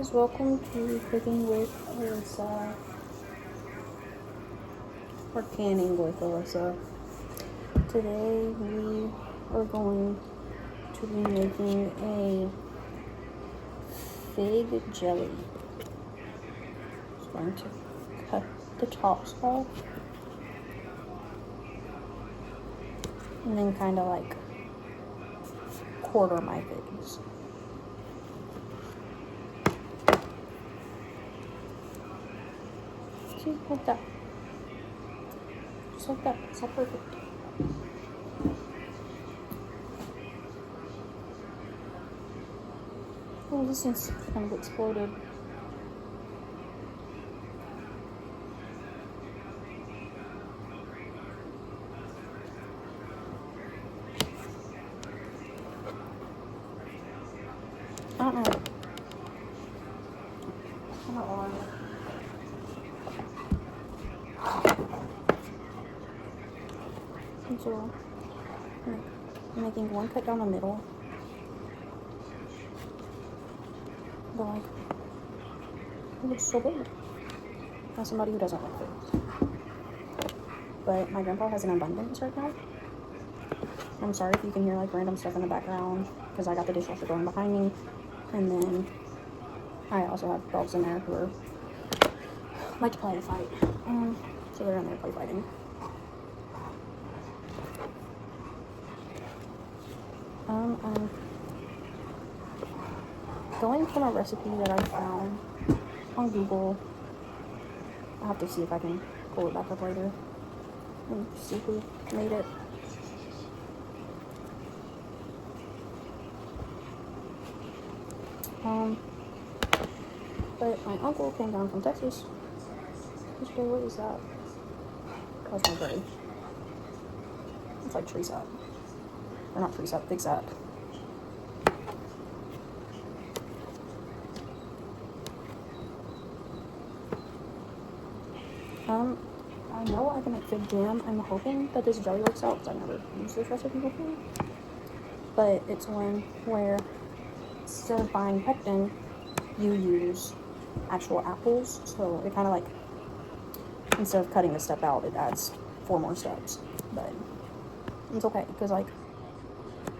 guys, welcome to Cooking with Alyssa, or Canning with Alyssa. Today we are going to be making a fig jelly. Just going to cut the tops off and then kind of like quarter my figs. See, like that. Just like that. It's all perfect. Oh, this one's kind of exploded. I don't know. I'm not on. So, I'm making one cut down the middle. But like, it looks so good. As somebody who doesn't like figs. But my grandpa has an abundance right now. I'm sorry if you can hear like random stuff in the background, because I got the dishwasher going behind me. And then I also have dogs in there who are like to play fight. So they're in there play fighting. I'm going from a recipe that I found on Google. I'll have to see if I can pull it back up later and see who made it. But my uncle came down from Texas. What is that? That's my bird. It's like tree sap. Or not tree sap, fig sap. I know I can make fig jam. I'm hoping that this jelly works out because I've never used this recipe before. But it's one where instead of buying pectin, you use actual apples. So it kind of like, instead of cutting a step out, it adds 4 more steps. But it's okay because like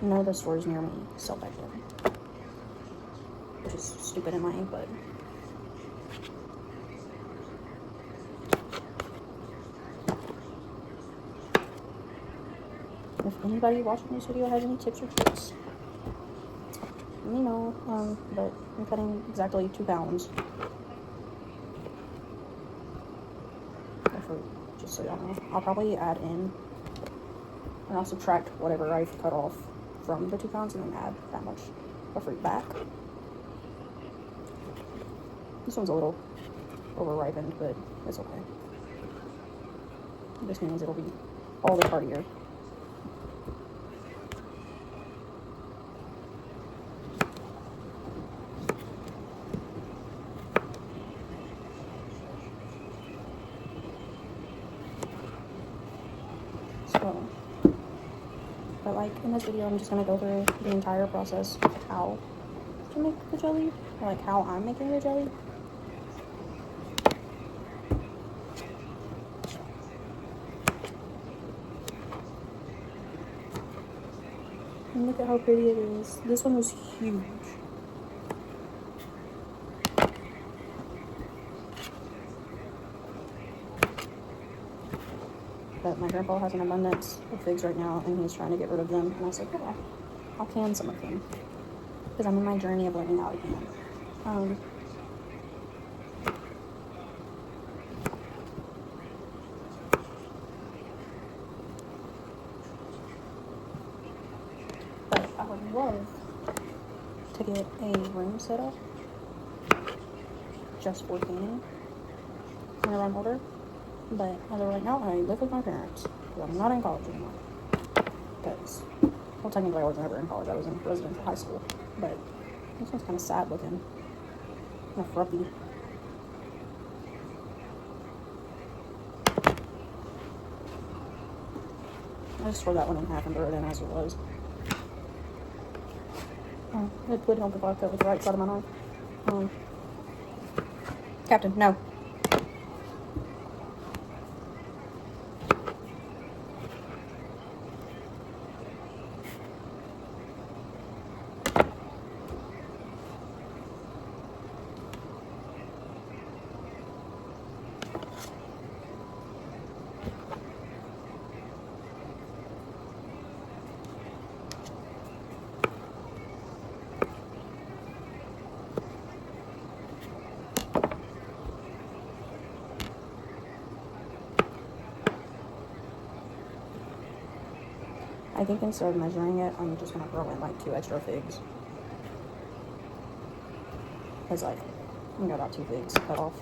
none of the stores near me sell pectin, which is stupid in my but. If anybody watching this video has any tips or tricks, let me know. But I'm cutting exactly 2 pounds of fruit, just so y'all know. I'll probably add in, and I'll subtract whatever I've cut off from the 2 pounds and then add that much of fruit back. This one's a little over-ripened, but it's okay. This means it'll be all the heartier. So, but like in this video, I'm just gonna go through the entire process of how to make the jelly, or like how I'm making the jelly. And look at how pretty it is. This one was huge. But my grandpa has an abundance of figs right now, and he's trying to get rid of them. And I said, oh, I'll can some of them, because I'm in my journey of learning how to can. But I would love to get a room set up just for canning whenever I'm older. But as of right now, I live with my parents because I'm not in college anymore. Because, well, technically I wasn't ever in college. I was in residential high school. But this one's kind of sad looking. Kind of frumpy. I just tore that one in half and threw it in as it was. It would help if I cut with the right side of my knife. Captain, no. I think instead of measuring it, I'm just gonna throw in like 2 extra figs. Because like, I got about 2 figs cut off.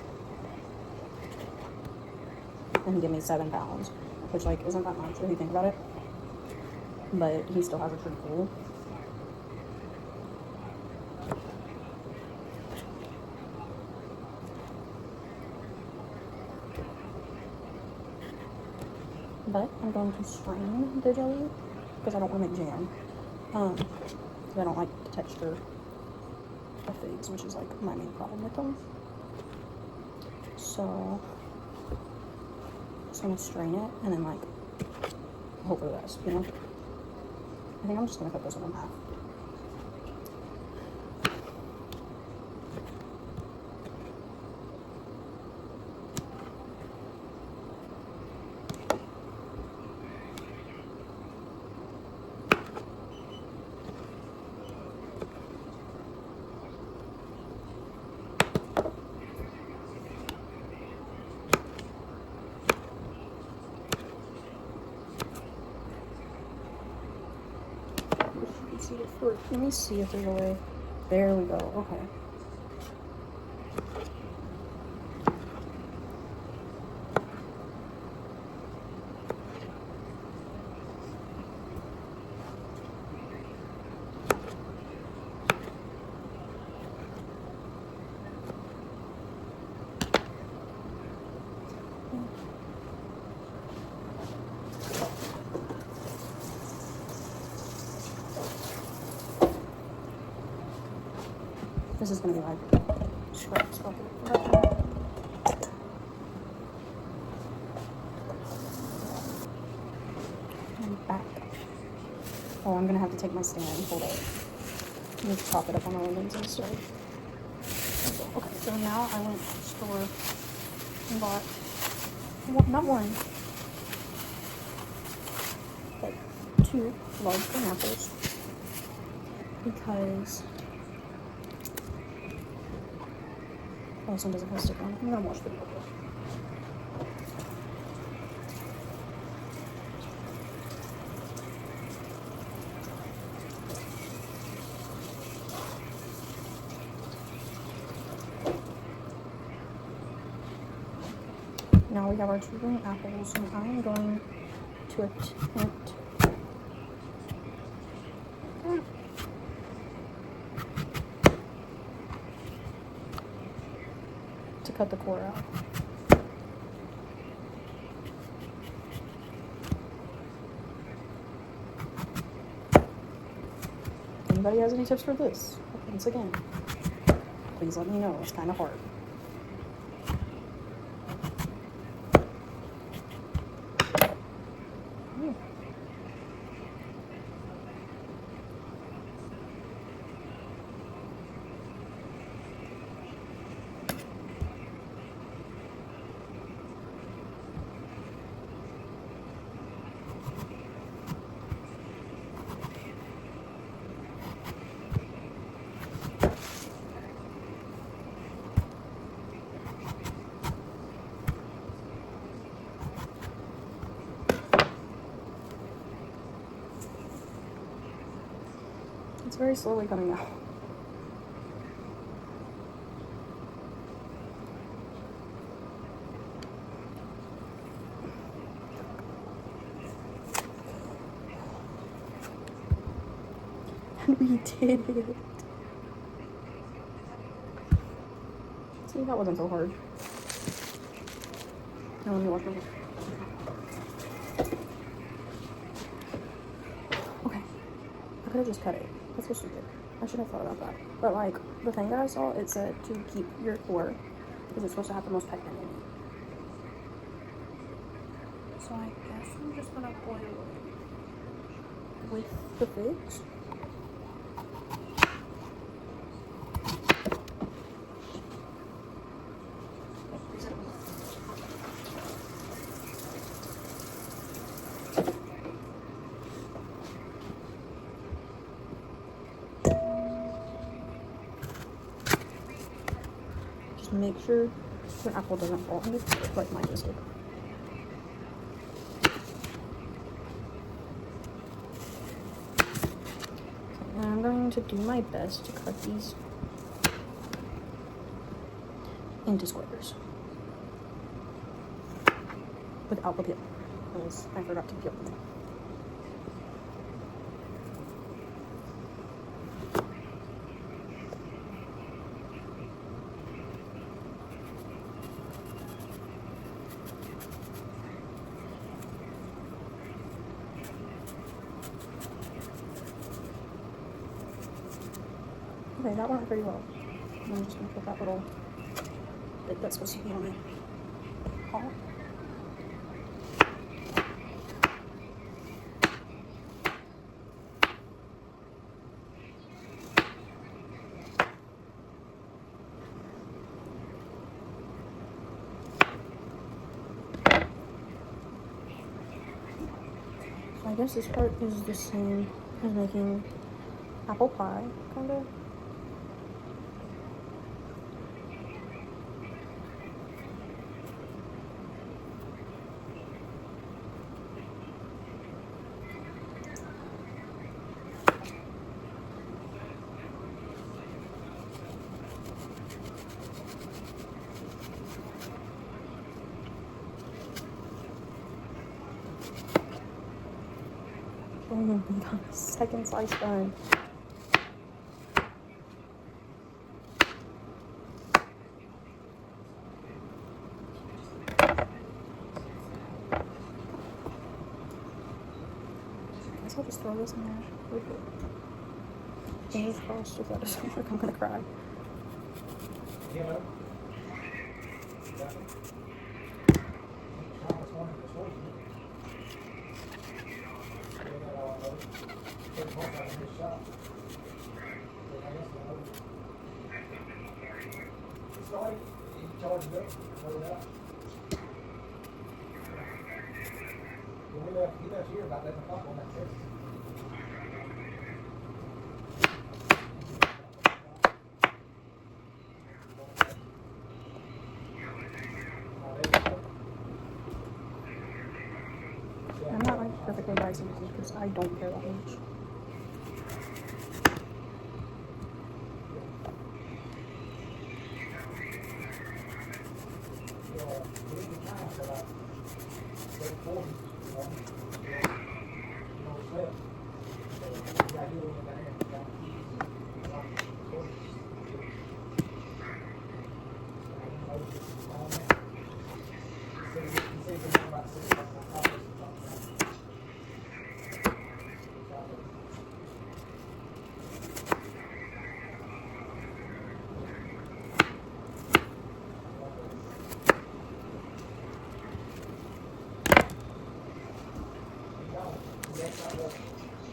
And he gave me 7 pounds, which like isn't that much if you think about it. But he still has a tree full. But I'm going to strain the jelly because I don't want to make jam. Because I don't like the texture of figs, which is like my main problem with them. So I'm just gonna strain it and then like hope for the best, you know? I think I'm just gonna cut this one in half. Let me see if there's a way. There we go. Okay. This is gonna be my scraps bucket. And back. Oh, I'm gonna have to take my stand. Hold up. Let me prop it up on the lemons instead. Okay, so now I went to the store and bought not one, but 2 large pineapples because this one doesn't have a sticker on it. I'm gonna wash the bowl. Now we have our 2 green apples, and I'm going to attempt to cut the core out. Anybody has any tips for this? Once again, please let me know. It's kind of hard. It's very slowly coming out. And we did it. See, that wasn't so hard. Now let me wash my hands. Okay. I could have just cut it. That's so stupid. I should have thought about that. But like, the thing that I saw, it said to keep your core because it's supposed to have the most pectin in it. So I guess I'm just gonna boil it with the figs. Just make sure your apple doesn't fall in it like mine just did. And I'm going to do my best to cut these into squares without the peel, because I forgot to peel them. Okay, that went pretty well. I'm just gonna put that little bit that's supposed to be on it. All. So I guess this part is the same as making apple pie, kind of. Boom, we got a second slice done. I guess I'll just throw this in there real quick. Fingers crossed if that doesn't work, I'm gonna cry. He left here about 11 o'clock on that test. I'm not like perfectly dicing because I don't care that much.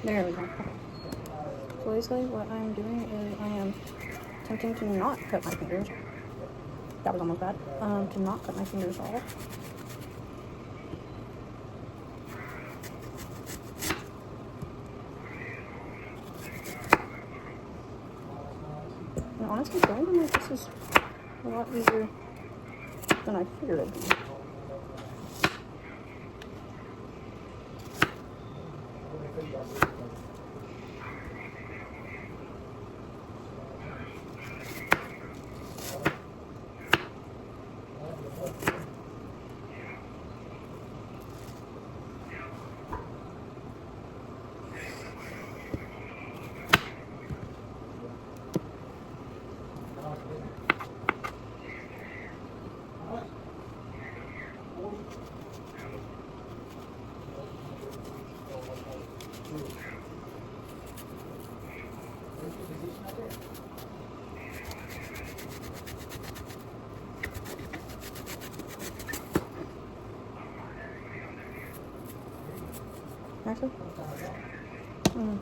There we go. Okay. So basically what I'm doing is I am attempting to not cut my fingers. That was almost bad. To not cut my fingers off. And honestly, going them like this is a lot easier than I figured it'd be. nicer? Mm.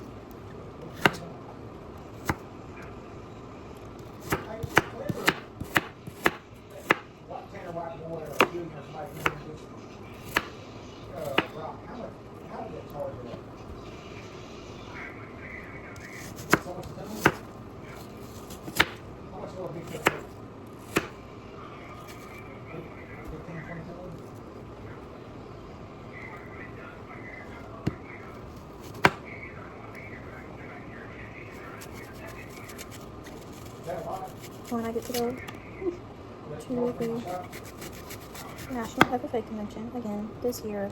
When I get to go to the National FFA Convention again this year,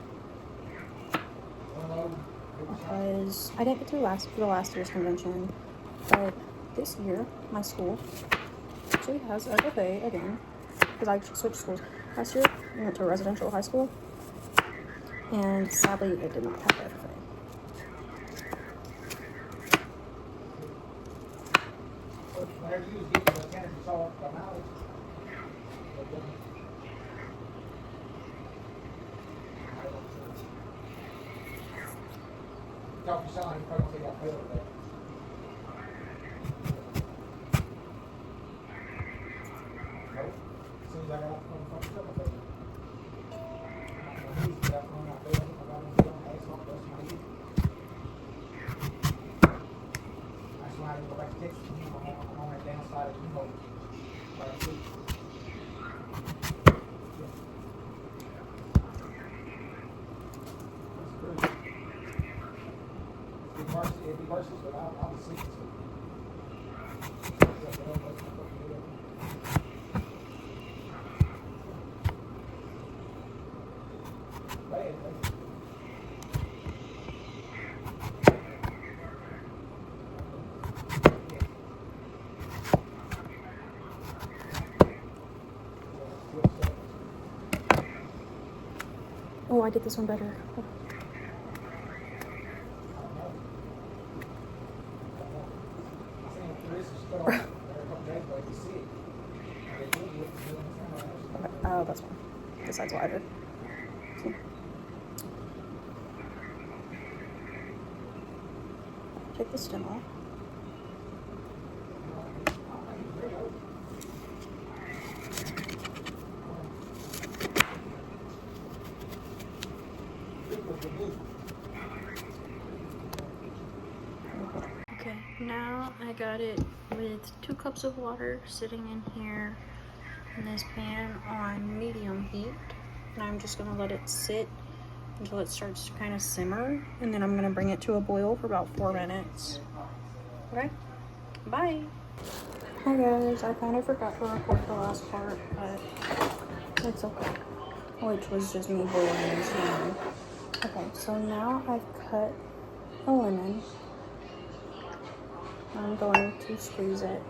because I didn't get to the last year's convention, but this year my school actually has FFA again, because I switched schools. Last year I went to a residential high school, and sadly it did not have FFA. Whenever you was getting the candy salt from out, talk to someone, you probably got paid over there. Nope. As soon as I got off the phone, I paid. My niece got phone, I paid. I got him on the asphalt, that's my niece. That's why I didn't go back to Texas. I'm on that downside of New Hope. It'd be versus, but I'll be sleeping too. Oh, I did this one better. Oh. Oh, that's one. This side's wider. See? Take the stem off. Okay, now I got it with 2 cups of water sitting in here in this pan on medium heat, and I'm just gonna let it sit until it starts to kind of simmer, and then I'm gonna bring it to a boil for about 4 minutes. Okay, bye. Hi guys, I kind of forgot to record the last part, but it's okay, which was just me boiling and simmering. Okay, so now I've cut a lemon. I'm going to squeeze it.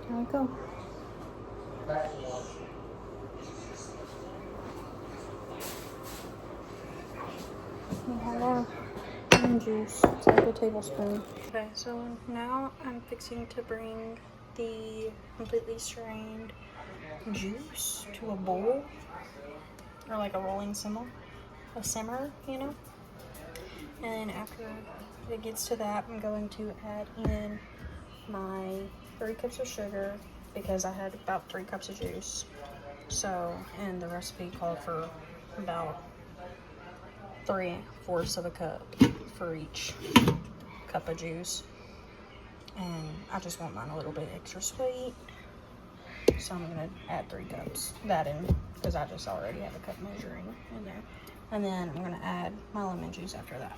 There we go. We have our lemon juice. It's like a tablespoon. Okay, so now I'm fixing to bring the completely strained juice to a bowl, or like a rolling simmer, you know? And after it gets to that, I'm going to add in my 3 cups of sugar, because I had about 3 cups of juice. So, and the recipe called for about 3/4 of a cup for each cup of juice. and I just want mine a little bit extra sweet. So I'm gonna add 3 cups. That in, because I just already have a cup measuring in there. And then I'm gonna add my lemon juice after that.